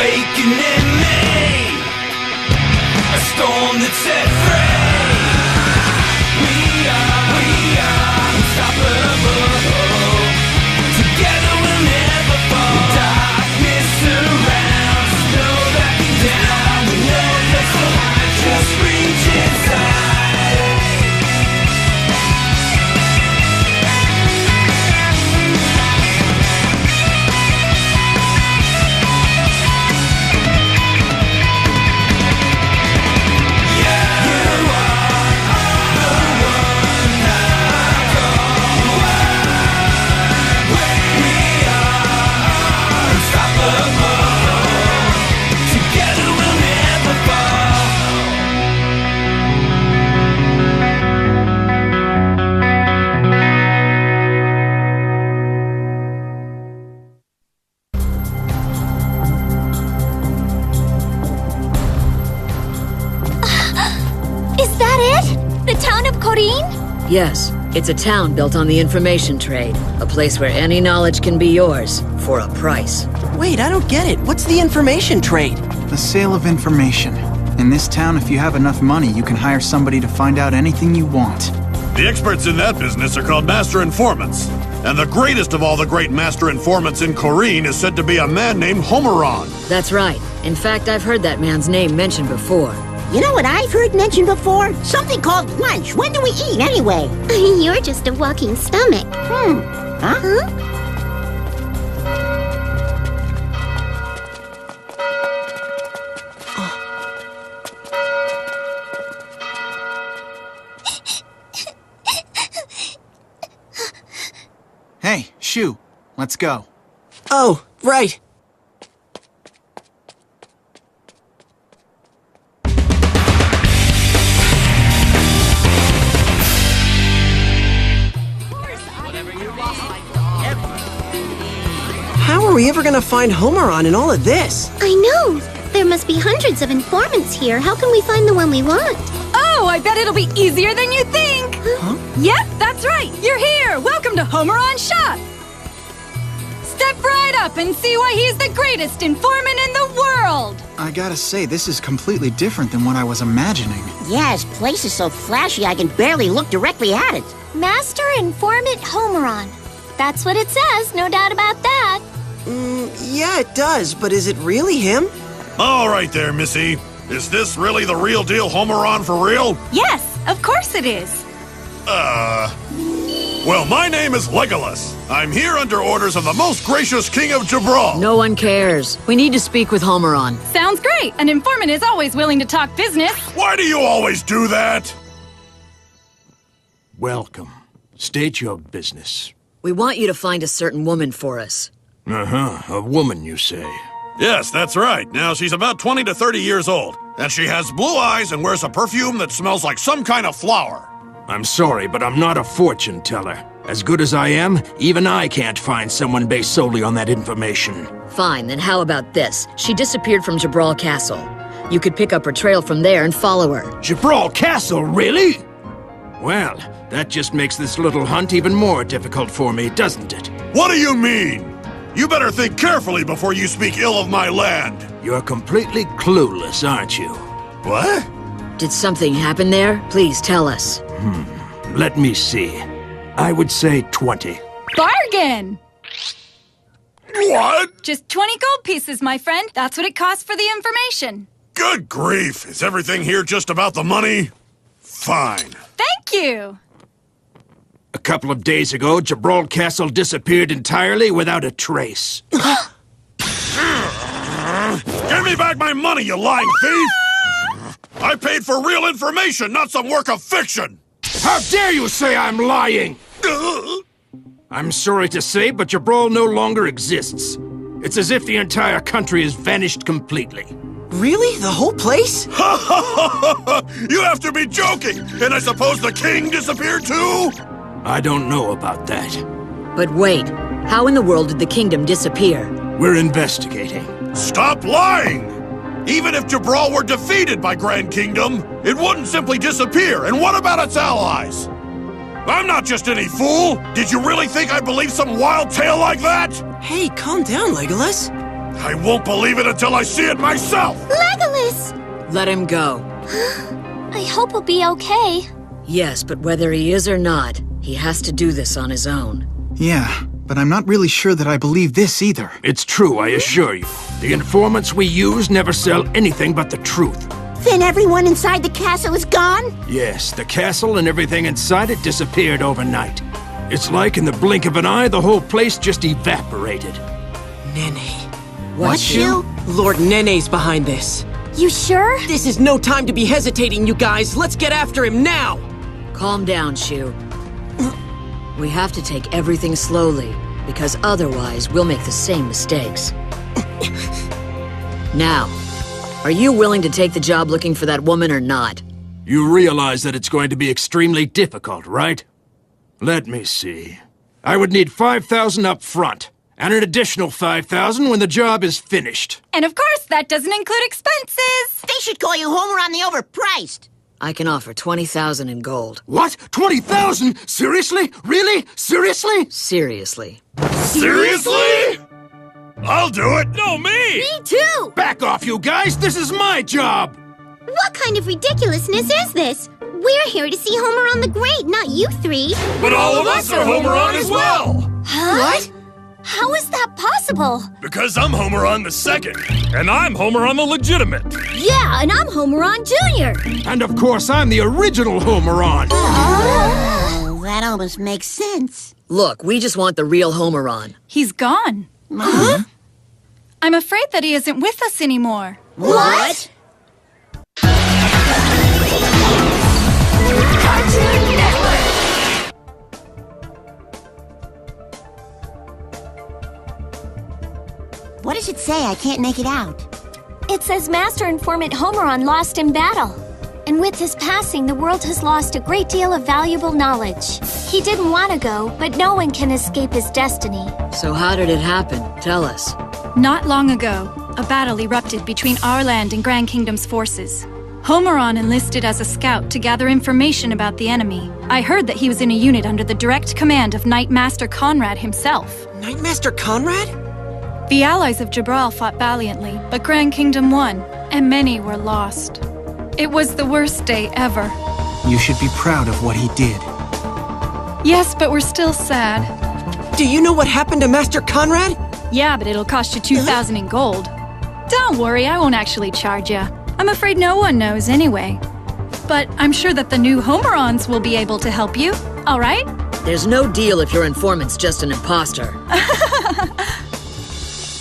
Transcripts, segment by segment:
awakening me, a storm that set free. We are unstoppable. Together we'll never fall. When darkness surrounds, no backing down. We know that's so high, just reach inside. Yes, it's a town built on the information trade. A place where any knowledge can be yours, for a price. Wait, I don't get it. What's the information trade? The sale of information. In this town, if you have enough money, you can hire somebody to find out anything you want. The experts in that business are called Master Informants. And the greatest of all the great Master Informants in Corrine is said to be a man named Homeron. That's right. In fact, I've heard that man's name mentioned before. You know what I've heard mentioned before? Something called lunch. When do we eat, anyway? You're just a walking stomach. Huh? Hey, Shu, let's go. Oh, right. How are we ever gonna find Homeron in all of this? I know! There must be hundreds of informants here. How can we find the one we want? Oh, I bet it'll be easier than you think! Huh? Yep, that's right! You're here! Welcome to Homeron's shop! Step right up and see why he's the greatest informant in the world! I gotta say, this is completely different than what I was imagining. Yeah, his place is so flashy I can barely look directly at it. Master Informant Homeron. That's what it says, no doubt about that. Yeah, it does, but is it really him? All right there, Missy. Is this really the real deal Homeron for real? Yes, of course it is. Well, my name is Legolas. I'm here under orders of the most gracious king of Jabral. No one cares. We need to speak with Homeron. Sounds great! An informant is always willing to talk business. Why do you always do that? Welcome. State your business. We want you to find a certain woman for us. A woman, you say? Yes, that's right. Now, she's about 20 to 30 years old, and she has blue eyes and wears a perfume that smells like some kind of flower. I'm sorry, but I'm not a fortune teller. As good as I am, even I can't find someone based solely on that information. Fine, then how about this? She disappeared from Jabral Castle. You could pick up her trail from there and follow her. Jabral Castle, really? Well, that just makes this little hunt even more difficult for me, doesn't it? What do you mean? You better think carefully before you speak ill of my land. You're completely clueless, aren't you? What? Did something happen there? Please tell us. Let me see. I would say 20. Bargain! What? Just 20 gold pieces, my friend. That's what it costs for the information. Good grief. Is everything here just about the money? Fine. Thank you! A couple of days ago, Jabral Castle disappeared entirely without a trace. Give me back my money, you lying thief! I paid for real information, not some work of fiction! How dare you say I'm lying? I'm sorry to say, but Jabral no longer exists. It's as if the entire country has vanished completely. Really? The whole place? You have to be joking! And I suppose the king disappeared too? I don't know about that. But wait, how in the world did the kingdom disappear? We're investigating. Stop lying! Even if Jabral were defeated by Grand Kingdom, it wouldn't simply disappear. And what about its allies? I'm not just any fool! Did you really think I believed some wild tale like that? Hey, calm down, Legolas. I won't believe it until I see it myself! Legolas! Let him go. I hope he'll be okay. Yes, but whether he is or not, he has to do this on his own. Yeah, but I'm not really sure that I believe this either. It's true, I assure you. The informants we use never sell anything but the truth. Then everyone inside the castle is gone? Yes, the castle and everything inside it disappeared overnight. It's like in the blink of an eye, the whole place just evaporated. Nene. What, Shu? Lord Nene's behind this. You sure? This is no time to be hesitating, you guys. Let's get after him now. Calm down, Shu. We have to take everything slowly, because otherwise we'll make the same mistakes. Now, are you willing to take the job looking for that woman or not? You realize that it's going to be extremely difficult, right? Let me see. I would need 5,000 up front, and an additional 5,000 when the job is finished. And of course, that doesn't include expenses. They should call you Homer on the overpriced. I can offer 20,000 in gold. What? 20,000? Seriously? Really? Seriously? Seriously. Seriously? I'll do it! No, me! Me too! Back off, you guys! This is my job! What kind of ridiculousness is this? We're here to see Homer the Great, not you three. But all of us are Homeron as well! Huh? What? How is that possible? Because I'm Homeron the Second, and I'm Homeron the Legitimate. Yeah, and I'm Homer Jr. And of course, I'm the original Homeron! Oh, that almost makes sense. Look, we just want the real Homer on. He's gone. Huh? I'm afraid that he isn't with us anymore. What? What does it say? I can't make it out. It says Master Informant Homeron lost in battle. And with his passing, the world has lost a great deal of valuable knowledge. He didn't want to go, but no one can escape his destiny. So how did it happen? Tell us. Not long ago, a battle erupted between our land and Grand Kingdom's forces. Homeron enlisted as a scout to gather information about the enemy. I heard that he was in a unit under the direct command of Knight Master Conrad himself. Knightmaster Conrad? The allies of Jabral fought valiantly, but Grand Kingdom won, and many were lost. It was the worst day ever. You should be proud of what he did. Yes, but we're still sad. Do you know what happened to Master Conrad? Yeah, but it'll cost you 2,000 in gold. Don't worry, I won't actually charge you. I'm afraid no one knows anyway. But I'm sure that the new Homerons will be able to help you, all right? There's no deal if your informant's just an imposter.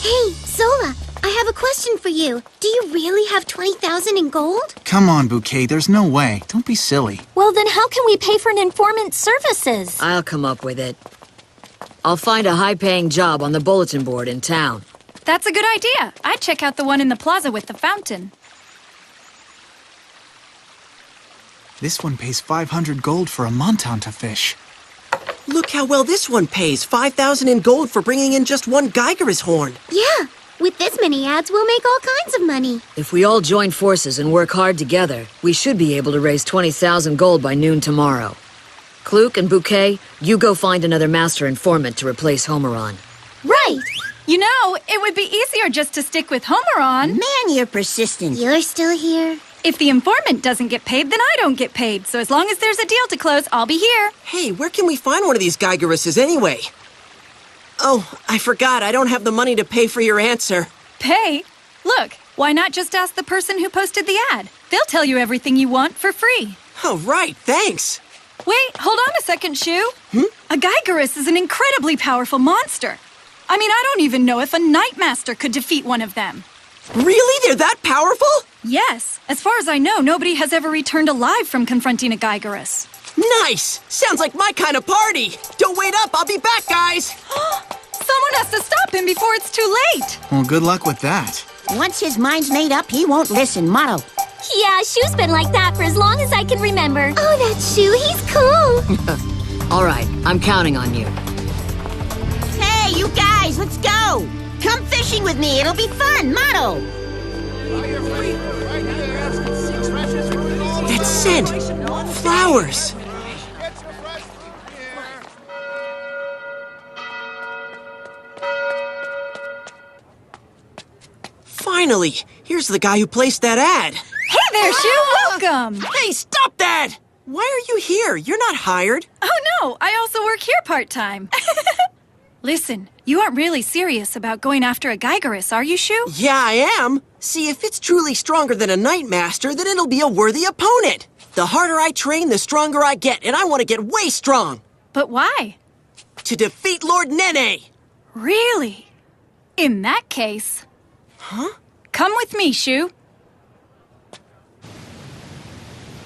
Hey, Zola, I have a question for you. Do you really have 20,000 in gold? Come on, Bouquet, there's no way. Don't be silly. Well, then how can we pay for an informant's services? I'll come up with it. I'll find a high-paying job on the bulletin board in town. That's a good idea. I'd check out the one in the plaza with the fountain. This one pays 500 gold for a monton to fish. Look how well this one pays. 5,000 in gold for bringing in just one Geiger's horn. Yeah, with this many ads, we'll make all kinds of money. If we all join forces and work hard together, we should be able to raise 20,000 gold by noon tomorrow. Kluke and Bouquet, you go find another master informant to replace Homeron. Right. You know, it would be easier just to stick with Homeron. Man, you're persistent. You're still here. If the informant doesn't get paid, then I don't get paid. So as long as there's a deal to close, I'll be here. Hey, where can we find one of these Geigeruses anyway? Oh, I forgot. I don't have the money to pay for your answer. Pay? Look, why not just ask the person who posted the ad? They'll tell you everything you want for free. Oh, right. Thanks. Wait, hold on a second, Shu. A Geigerus is an incredibly powerful monster. I mean, I don't even know if a Knightmaster could defeat one of them. Really? They're that powerful? Yes. As far as I know, nobody has ever returned alive from confronting a Geigerus. Nice! Sounds like my kind of party. Don't wait up. I'll be back, guys. Someone has to stop him before it's too late. Well, good luck with that. Once his mind's made up, he won't listen. Motto. Yeah, Shu's been like that for as long as I can remember. Oh, that's Shu. He's cool. All right, I'm counting on you. Hey, you guys, let's go. Come fishing with me. It'll be fun. Motto. That scent. Flowers. Finally! Here's the guy who placed that ad. Hey there, Shu! Welcome! Hey, stop that! Why are you here? You're not hired. Oh no, I also work here part-time. Listen, you aren't really serious about going after a Geigerus, are you, Shu? Yeah, I am. See, if it's truly stronger than a Nightmaster, then it'll be a worthy opponent. The harder I train, the stronger I get, and I want to get way strong. But why? To defeat Lord Nene! Really? In that case... Huh? Come with me, Shu.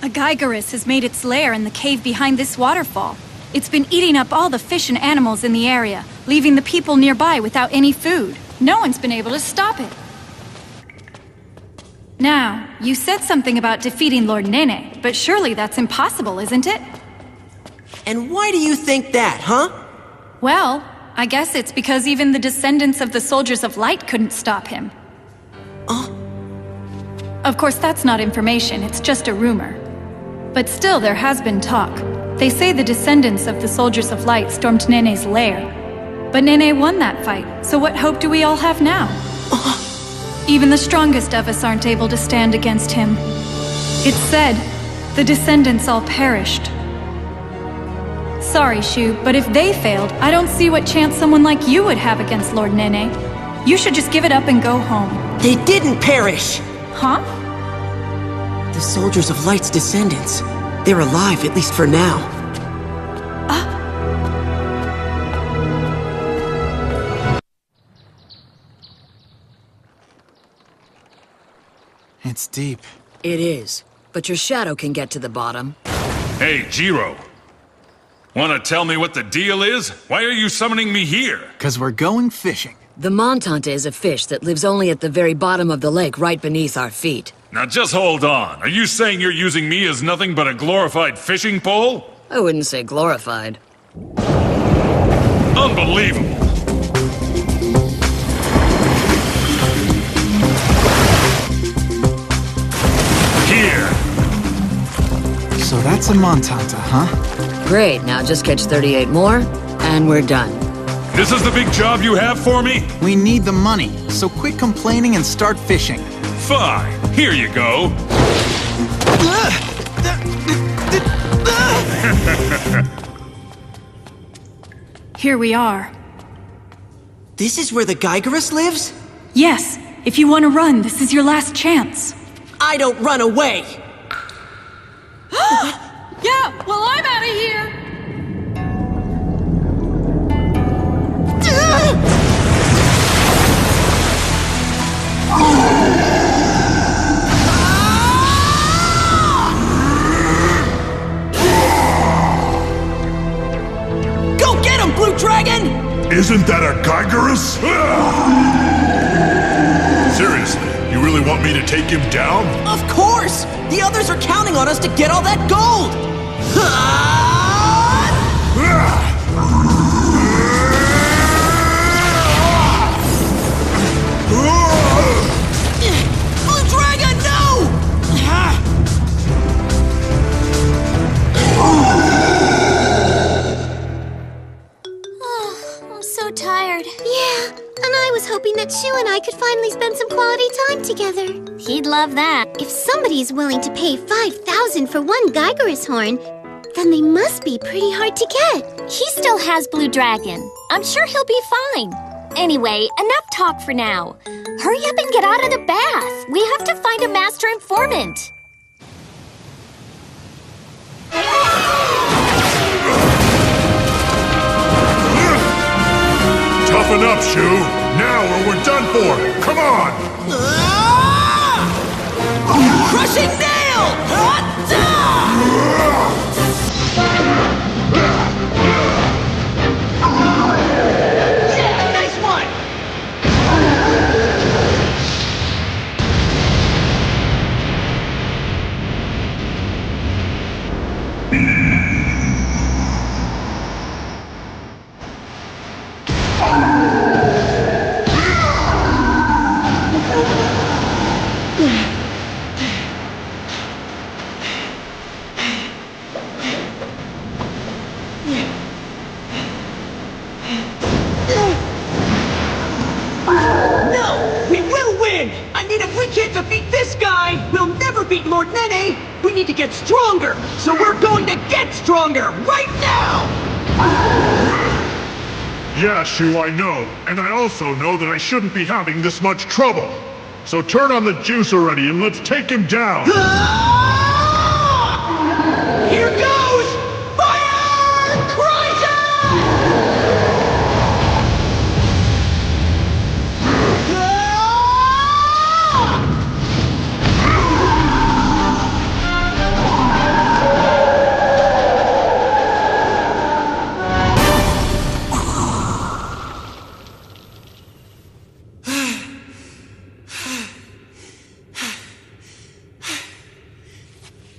A Geigerus has made its lair in the cave behind this waterfall. It's been eating up all the fish and animals in the area, leaving the people nearby without any food. No one's been able to stop it. Now, you said something about defeating Lord Nene, but surely that's impossible, isn't it? And why do you think that, huh? Well, I guess it's because even the descendants of the Soldiers of Light couldn't stop him. Of course, that's not information, it's just a rumor. But still, there has been talk. They say the descendants of the Soldiers of Light stormed Nene's lair. But Nene won that fight, so what hope do we all have now? Even the strongest of us aren't able to stand against him. It's said, the descendants all perished. Sorry, Shu, but if they failed, I don't see what chance someone like you would have against Lord Nene. You should just give it up and go home. They didn't perish! Huh? The Soldiers of Light's descendants. They're alive, at least for now. It's deep. It is, but your shadow can get to the bottom. Hey, Jiro. Wanna tell me what the deal is? Why are you summoning me here? 'Cause we're going fishing. The Montante is a fish that lives only at the very bottom of the lake right beneath our feet. Now just hold on. Are you saying you're using me as nothing but a glorified fishing pole? I wouldn't say glorified. Unbelievable. Here. So that's a Montanta, huh? Great, now just catch 38 more, and we're done. This is the big job you have for me? We need the money, so quit complaining and start fishing. Fine. Here you go. Here we are. This is where the Geigerus lives? Yes, if you want to run, this is your last chance. I don't run away! Yeah, well, I'm out of here. Go get him, Blue Dragon! Isn't that a Geigerus? Seriously, you really want me to take him down? Of course! The others are counting on us to get all that gold! Blue Dragon, no! I'm so tired. Yeah, and I was hoping that Shu and I could finally spend some quality time together. He'd love that. If somebody's willing to pay 5,000 for one Geigerus horn, then they must be pretty hard to get. He still has Blue Dragon. I'm sure he'll be fine. Anyway, enough talk for now. Hurry up and get out of the bath. We have to find a master informant. Toughen up, Shu. Now or we're done for. Come on! Crushing nail! Nice one! win! I mean, if we can't defeat this guy, we'll never beat Lord Nene! We need to get stronger! So we're going to get stronger right now! Yeah, Shu, I know. And I also know that I shouldn't be having this much trouble. So turn on the juice already and let's take him down! Here goes! Fire! Chrysler!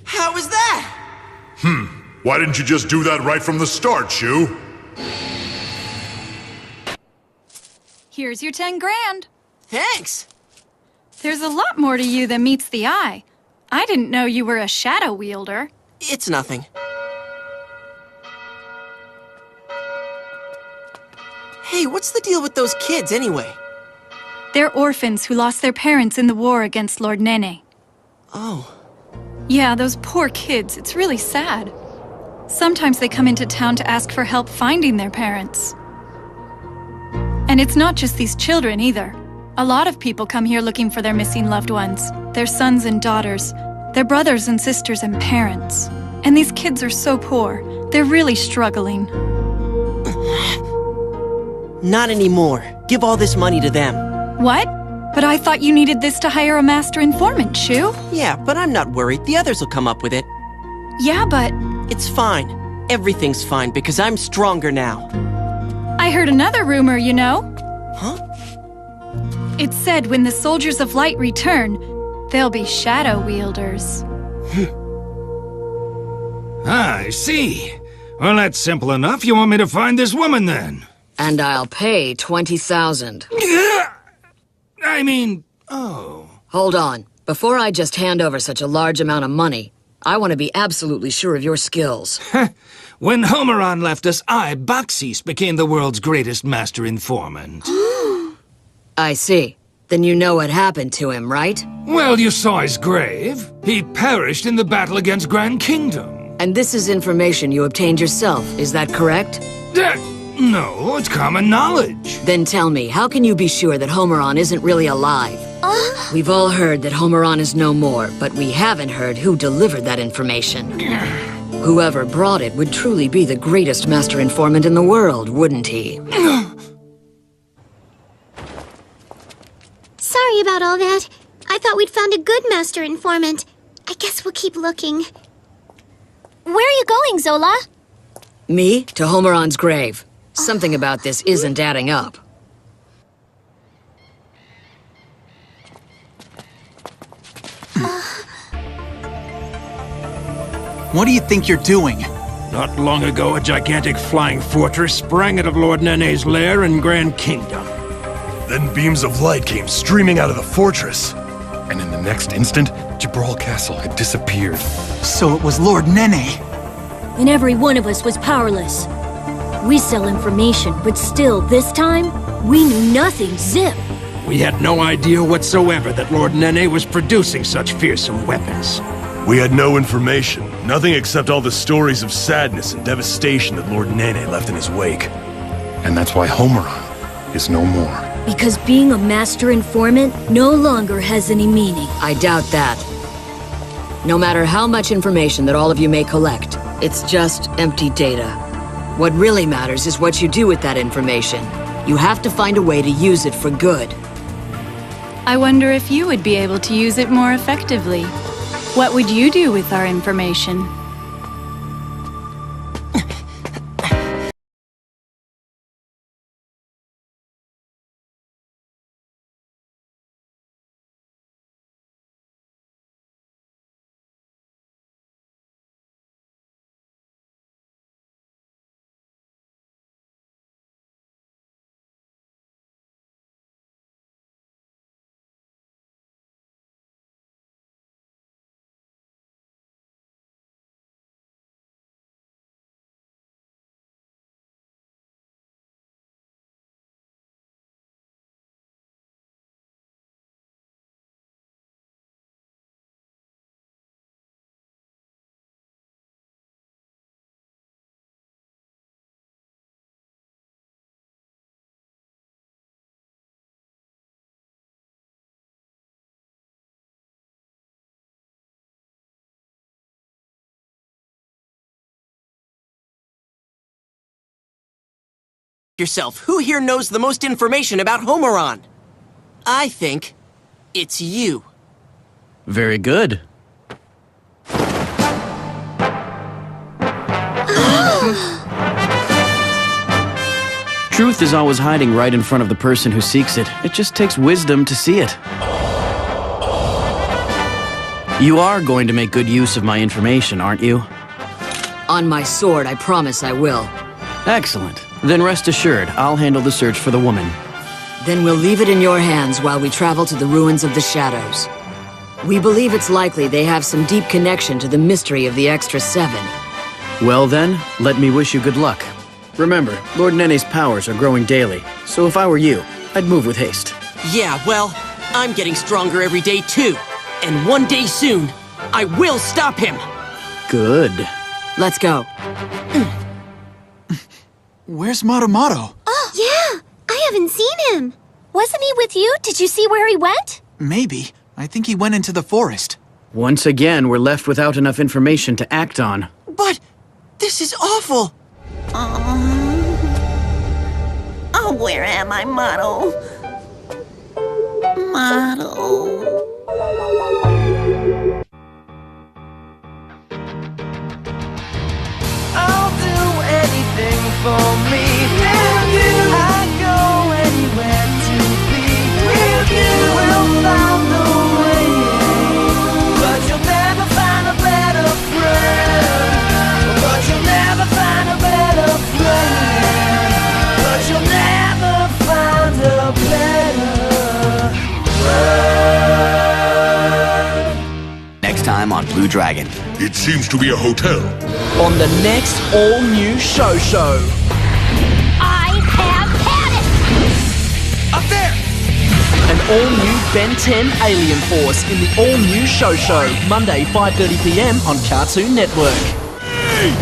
How was that? Why didn't you just do that right from the start, Shu? Here's your 10 grand. Thanks! There's a lot more to you than meets the eye. I didn't know you were a shadow wielder. It's nothing. Hey, what's the deal with those kids anyway? They're orphans who lost their parents in the war against Lord Nene. Oh. Yeah, those poor kids. It's really sad. Sometimes they come into town to ask for help finding their parents. And it's not just these children either. A lot of people come here looking for their missing loved ones, their sons and daughters, their brothers and sisters and parents. And these kids are so poor. They're really struggling. Not anymore. Give all this money to them. What? But I thought you needed this to hire a master informant, Shu. Yeah, but I'm not worried. The others will come up with it. Yeah, but... It's fine. Everything's fine because I'm stronger now. I heard another rumor, you know. Huh? It said when the soldiers of light return, they'll be shadow wielders. I see. Well, that's simple enough. You want me to find this woman, then? And I'll pay 20,000. I mean, oh... Hold on. Before I just hand over such a large amount of money, I want to be absolutely sure of your skills. When Homeron left us, I, Baxis, became the world's greatest master informant. I see. Then you know what happened to him, right? Well, you saw his grave. He perished in the battle against Grand Kingdom. And this is information you obtained yourself, is that correct? No, it's common knowledge. Then tell me, how can you be sure that Homeron isn't really alive? We've all heard that Homeron is no more, but we haven't heard who delivered that information. Whoever brought it would truly be the greatest master informant in the world, wouldn't he? Sorry about all that. I thought we'd found a good master informant. I guess we'll keep looking. Where are you going, Zola? Me? To Homeron's grave. Something about this isn't adding up. What do you think you're doing? Not long ago, a gigantic flying fortress sprang out of Lord Nene's lair in Grand Kingdom. Then beams of light came streaming out of the fortress. And in the next instant, Jabral Castle had disappeared. So it was Lord Nene. And every one of us was powerless. We sell information, but still, this time, we knew nothing, zip. We had no idea whatsoever that Lord Nene was producing such fearsome weapons. We had no information, nothing except all the stories of sadness and devastation that Lord Nene left in his wake. And that's why Homeron is no more. Because being a master informant no longer has any meaning. I doubt that. No matter how much information that all of you may collect, it's just empty data. What really matters is what you do with that information. You have to find a way to use it for good. I wonder if you would be able to use it more effectively. What would you do with our information? yourself. Who here knows the most information about Homeron? I think it's you. Very good. Truth is always hiding right in front of the person who seeks it. It just takes wisdom to see it. You are going to make good use of my information, aren't you? On my sword, I promise I will. Excellent. Then rest assured, I'll handle the search for the woman. Then we'll leave it in your hands while we travel to the ruins of the Shadows. We believe it's likely they have some deep connection to the mystery of the Extra Seven. Well then, let me wish you good luck. Remember, Lord Nene's powers are growing daily, so if I were you, I'd move with haste. Yeah, well, I'm getting stronger every day too. And one day soon, I will stop him! Good. Let's go. Where's Marumaru? Oh, yeah! I haven't seen him! Wasn't he with you? Did you see where he went? Maybe. I think he went into the forest. Once again, we're left without enough information to act on. But this is awful! Oh, where am I, Maru? Maru. I'll do anything for me. With you, I'd go anywhere to be. With you, we'll find a way. But you'll never find a better friend. But you'll never find a better friend. But you'll never find a better friend. Next time on Blue Dragon. It seems to be a hotel. On the next all-new show. I have had it! Up there! An all-new Ben 10 Alien Force in the all-new show. Monday, 5:30 p.m. on Cartoon Network. Hey!